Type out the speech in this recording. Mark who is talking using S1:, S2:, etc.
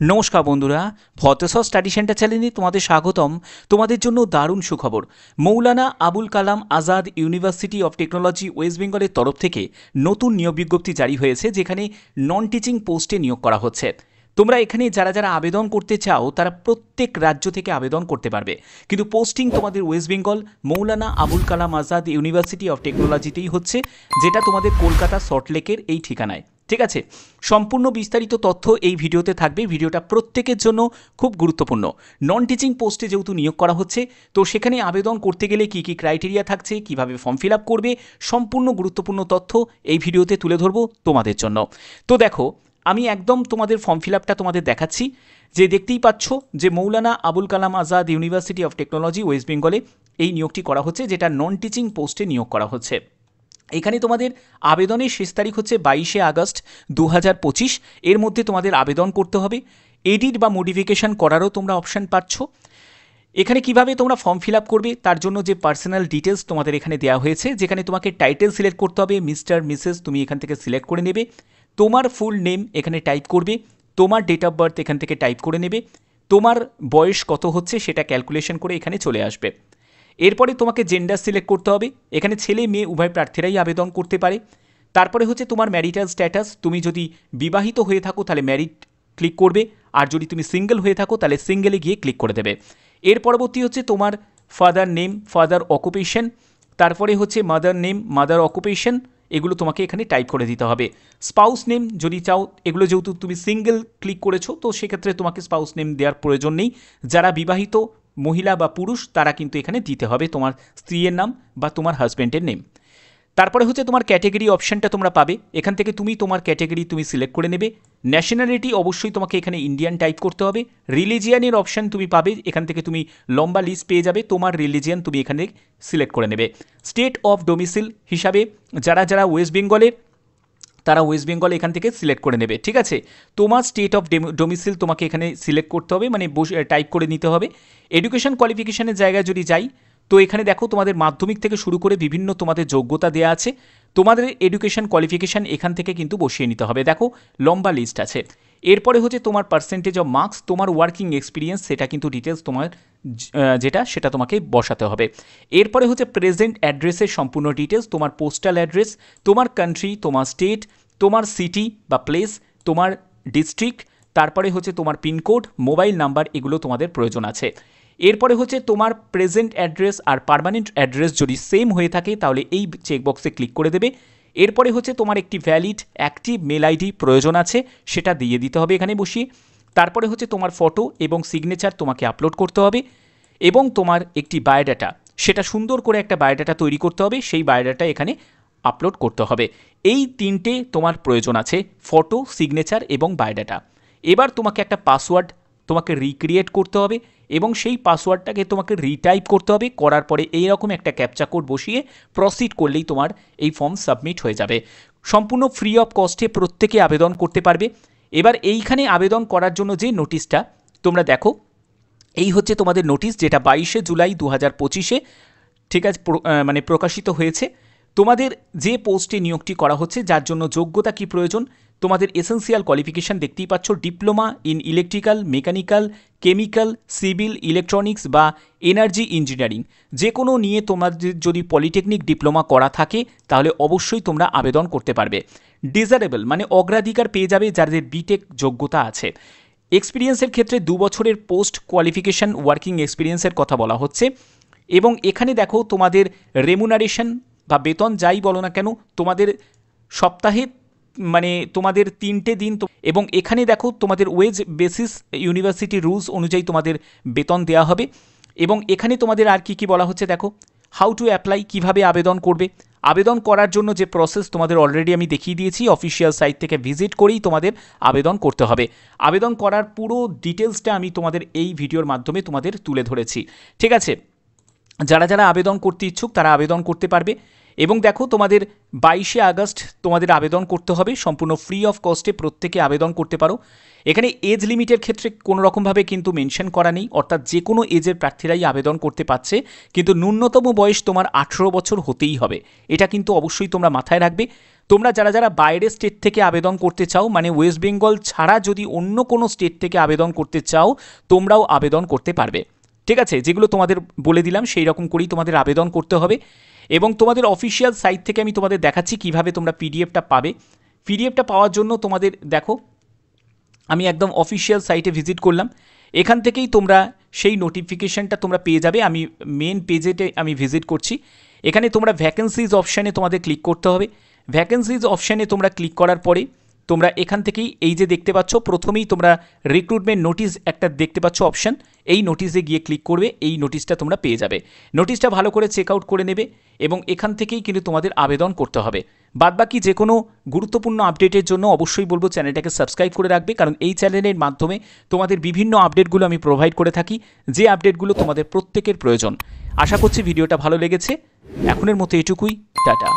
S1: নমস্কার বন্ধুরা, ভতেশ্বর study centre চ্যানেলে তোমাদের স্বাগতম। তোমাদের জন্য দারুণ সুখবর। Maulana Abul Kalam Azad university of technology west বেঙ্গলের তরফ থেকে নতুন নিয়োগ বিজ্ঞপ্তি জারি হয়েছে, যেখানে নন টিচিং পোস্টে নিয়োগ করা হচ্ছে। তোমরা এখানে যারা যারা আবেদন করতে চাও তারা প্রত্যেক রাজ্য থেকে আবেদন করতে পারবে, কিন্তু পোস্টিং তোমাদের west Bengal Maulana Abul Kalam Azad university of টেকনোলজিতেই হচ্ছে, যেটা তোমাদের কলকাতা সল্টলেকের এই ঠিকানায়। ঠিক আছে, সম্পূর্ণ বিস্তারিত তথ্য এই ভিডিওতে থাকবে। ভিডিওটা প্রত্যেকের জন্য খুব গুরুত্বপূর্ণ। নন টিচিং পোস্টে যেহেতু নিয়োগ করা হচ্ছে, তো সেখানে আবেদন করতে গেলে কী কী ক্রাইটেরিয়া থাকছে, কিভাবে ফর্ম ফিল আপ করবে, সম্পূর্ণ গুরুত্বপূর্ণ তথ্য এই ভিডিওতে তুলে ধরবো তোমাদের জন্য। তো দেখো, আমি একদম তোমাদের ফর্ম ফিল আপটা তোমাদের দেখাচ্ছি। যে দেখতেই পাচ্ছ যে Maulana Abul Kalam Azad university of technology west বেঙ্গলে এই নিয়োগটি করা হচ্ছে, যেটা নন টিচিং পোস্টে নিয়োগ করা হচ্ছে। এখানে তোমাদের আবেদনের শেষ তারিখ হচ্ছে 22শে আগস্ট 2025। এর মধ্যে তোমাদের আবেদন করতে হবে। এডিট বা মডিফিকেশান করারও তোমরা অপশান পাচ্ছ। এখানে কিভাবে তোমরা ফর্ম ফিল আপ করবে তার জন্য যে পার্সোনাল ডিটেলস তোমাদের এখানে দেওয়া হয়েছে, যেখানে তোমাকে টাইটেল সিলেক্ট করতে হবে, মিস্টার মিসেস তুমি এখান থেকে সিলেক্ট করে নেবে। তোমার ফুল নেম এখানে টাইপ করবে, তোমার ডেট অফ বার্থ এখান থেকে টাইপ করে নেবে, তোমার বয়স কত হচ্ছে সেটা ক্যালকুলেশন করে এখানে চলে আসবে। এরপরে তোমাকে জেন্ডার সিলেক্ট করতে হবে। এখানে ছেলে মেয়ে উভয় প্রার্থীরাই আবেদন করতে পারে। তারপরে হচ্ছে তোমার ম্যারিটাল স্ট্যাটাস, তুমি যদি বিবাহিত হয়ে থাকো তাহলে ম্যারিড ক্লিক করবে, আর যদি তুমি সিঙ্গেল হয়ে থাকো তাহলে সিঙ্গেলে গিয়ে ক্লিক করে দেবে। এর পরবর্তী হচ্ছে তোমার ফাদার নেম, ফাদার অকুপেশন, তারপরে হচ্ছে মাদার নেম, মাদার অকুপেশন, এগুলো তোমাকে এখানে টাইপ করে দিতে হবে। স্পাউস নেম যদি চাও, এগুলো যেহেতু তুমি সিঙ্গেল ক্লিক করেছো তো সেক্ষেত্রে তোমাকে স্পাউস নেম দেওয়ার প্রয়োজন নেই। যারা বিবাহিত মহিলা বা পুরুষ তারা কিন্তু এখানে দিতে হবে তোমার স্ত্রীর নাম বা তোমার হাজব্যান্ডের নেম। তারপরে হচ্ছে তোমার ক্যাটেগরি অপশানটা তোমরা পাবে। এখান থেকে তুমি তোমার ক্যাটেগরি তুমি সিলেক্ট করে নেবে। ন্যাশনালিটি অবশ্যই তোমাকে এখানে ইন্ডিয়ান টাইপ করতে হবে। রিলিজিয়ানের অপশান তুমি পাবে, এখান থেকে তুমি লম্বা লিস্ট পেয়ে যাবে, তোমার রিলিজিয়ান তুমি এখানে সিলেক্ট করে নেবে। স্টেট অফ ডোমিসাইল হিসাবে যারা যারা ওয়েস্ট বেঙ্গলের তারা ওয়েস্ট বেঙ্গল এখান থেকে সিলেক্ট করে নেবে। ঠিক আছে, তোমার স্টেট অফ ডোমিসাইল তোমাকে এখানে সিলেক্ট করতে হবে, মানে টাইপ করে নিতে হবে। এডুকেশন কোয়ালিফিকেশনের জায়গায় যদি যাই, তো এখানে দেখো তোমাদের মাধ্যমিক থেকে শুরু করে বিভিন্ন তোমাদের যোগ্যতা দেওয়া আছে। তোমাদের এডুকেশন কোয়ালিফিকেশান এখান থেকে কিন্তু বসিয়ে নিতে হবে। দেখো লম্বা লিস্ট আছে। এরপরে হচ্ছে তোমার পার্সেন্টেজ অফ মার্কস, তোমার ওয়ার্কিং এক্সপিরিয়েন্স, সেটা কিন্তু ডিটেলস তোমার যেটা সেটা তোমাকে বসাতে হবে। এরপরে হচ্ছে প্রেজেন্ট অ্যাড্রেসের সম্পূর্ণ ডিটেলস, তোমার পোস্টাল অ্যাড্রেস, তোমার কান্ট্রি, তোমার স্টেট, তোমার সিটি বা প্লেস, তোমার ডিস্ট্রিক্ট, তারপরে হচ্ছে তোমার পিনকোড, মোবাইল নাম্বার, এগুলো তোমাদের প্রয়োজন আছে। এরপরে হচ্ছে তোমার প্রেজেন্ট অ্যাড্রেস আর পার্মানেন্ট অ্যাড্রেস যদি সেম হয়ে থাকে তাহলে এই চেকবক্সে ক্লিক করে দেবে। এরপরে হচ্ছে তোমার একটি ভ্যালিড অ্যাক্টিভ মেল আইডি প্রয়োজন আছে, সেটা দিয়ে দিতে হবে এখানে বসিয়ে। তারপরে হচ্ছে তোমার ফটো এবং সিগনেচার তোমাকে আপলোড করতে হবে, এবং তোমার একটি বায়োডাটা, সেটা সুন্দর করে একটা বায়োডাটা তৈরি করতে হবে, সেই বায়োডাটা এখানে আপলোড করতে হবে। এই তিনটে তোমার প্রয়োজন আছে, ফটো, সিগনেচার এবং বায়োডাটা। এবার তোমাকে একটা পাসওয়ার্ড তোমাকে রিক্রিয়েট করতে হবে, এবং সেই পাসওয়ার্ডটাকে তোমাকে রিটাইপ করতে হবে। করার পরে এইরকম একটা ক্যাপচা কোড বসিয়ে প্রসিড করলেই তোমার এই ফর্ম সাবমিট হয়ে যাবে। সম্পূর্ণ ফ্রি অফ কস্টে প্রত্যেকে আবেদন করতে পারবে। এবার এইখানে আবেদন করার জন্য যে নোটিশটা তোমরা দেখো, এই হচ্ছে তোমাদের নোটিশ, যেটা 22শে জুলাই 2025 ঠিক আছে মানে প্রকাশিত হয়েছে। তোমাদের যে পোস্টে নিয়োগটি করা হচ্ছে, যার জন্য যোগ্যতা কি প্রয়োজন, তোমাদের এসেন্সিয়াল কোয়ালিফিকেশান দেখতেই পাচ্ছ, diploma in electrical, mechanical, chemical, civil, electronics বা এনার্জি ইঞ্জিনিয়ারিং, যে কোনো নিয়ে তোমাদের যদি পলিটেকনিক ডিপ্লোমা করা থাকে তাহলে অবশ্যই তোমরা আবেদন করতে পারবে। ডিজারেবল মানে অগ্রাধিকার পেয়ে যাবে যাদের বিটেক যোগ্যতা আছে। এক্সপিরিয়েন্সের ক্ষেত্রে 2 বছরের পোস্ট কোয়ালিফিকেশান ওয়ার্কিং এক্সপিরিয়েন্সের কথা বলা হচ্ছে। এবং এখানে দেখো তোমাদের রেমুনারেশন বা বেতন যাই বলো না কেন, তোমাদের সপ্তাহে মানে তোমাদের 3টে দিন, এবং এখানে দেখো তোমাদের ওয়েজ বেসিস ইউনিভার্সিটি রুলস অনুযায়ী তোমাদের বেতন দেওয়া হবে। এবং এখানে তোমাদের আর কি বলা হচ্ছে দেখো, হাউ টু অ্যাপ্লাই, কীভাবে আবেদন করবে। আবেদন করার জন্য যে প্রসেস তোমাদের অলরেডি আমি দেখিয়ে দিয়েছি, অফিসিয়াল সাইট থেকে ভিজিট করেই তোমাদের আবেদন করতে হবে। আবেদন করার পুরো ডিটেলসটা আমি তোমাদের এই ভিডিওর মাধ্যমে তোমাদের তুলে ধরেছি। ঠিক আছে, যারা যারা আবেদন করতে ইচ্ছুক তারা আবেদন করতে পারবে। এবং দেখো তোমাদের 22শে আগস্ট তোমাদের আবেদন করতে হবে, সম্পূর্ণ ফ্রি অফ কস্টে প্রত্যেকে আবেদন করতে পারো। এখানে এজ লিমিটের ক্ষেত্রে কোনো রকমভাবে কিন্তু মেনশন করা নেই, অর্থাৎ যে কোনো এজের প্রার্থীরাই আবেদন করতে পারছে, কিন্তু ন্যূনতম বয়স তোমার 18 বছর হতেই হবে, এটা কিন্তু অবশ্যই তোমরা মাথায় রাখবে। তোমরা যারা যারা বাইরের স্টেট থেকে আবেদন করতে চাও, মানে ওয়েস্ট বেঙ্গল ছাড়া যদি অন্য কোনো স্টেট থেকে আবেদন করতে চাও, তোমরাও আবেদন করতে পারবে। ঠিক আছে, যেগুলো তোমাদের বলে দিলাম সেই রকম করেই তোমাদের আবেদন করতে হবে। এবং তোমাদের অফিসিয়াল সাইট থেকে আমি তোমাদের দেখাচ্ছি কিভাবে তোমরা পিডিএফটা পাবে। পিডিএফটা পাওয়ার জন্য তোমাদের দেখো, আমি একদম অফিসিয়াল সাইটে ভিজিট করলাম। এখান থেকেই তোমরা সেই নোটিফিকেশানটা তোমরা পেয়ে যাবে। আমি মেন পেজেতে আমি ভিজিট করছি। এখানে তোমরা ভ্যাকেন্সিজ অপশানে তোমাদের ক্লিক করতে হবে। ভ্যাকেন্সিজ অপশানে তোমরা ক্লিক করার পরে তোমরা এখান থেকেই এই যে দেখতে পাচ্ছ, প্রথমেই তোমরা রিক্রুটমেন্ট নোটিশ একটা দেখতে পাচ্ছ অপশান, এই নোটিশে গিয়ে ক্লিক করবে, এই নোটিশটা তোমরা পেয়ে যাবে। নোটিশটা ভালো করে চেক আউট করে নেবে এবং এখান থেকেই কিন্তু তোমাদের আবেদন করতে হবে। বাদবাকি যে কোনো গুরুত্বপূর্ণ আপডেটের জন্য অবশ্যই বলবো চ্যানেলটাকে সাবস্ক্রাইব করে রাখবে, কারণ এই চ্যানেলের মাধ্যমে তোমাদের বিভিন্ন আপডেটগুলো আমি প্রোভাইড করে থাকি, যে আপডেটগুলো তোমাদের প্রত্যেকের প্রয়োজন। আশা করছি ভিডিওটা ভালো লেগেছে। এখনের মতো এটুকুই, টাটা।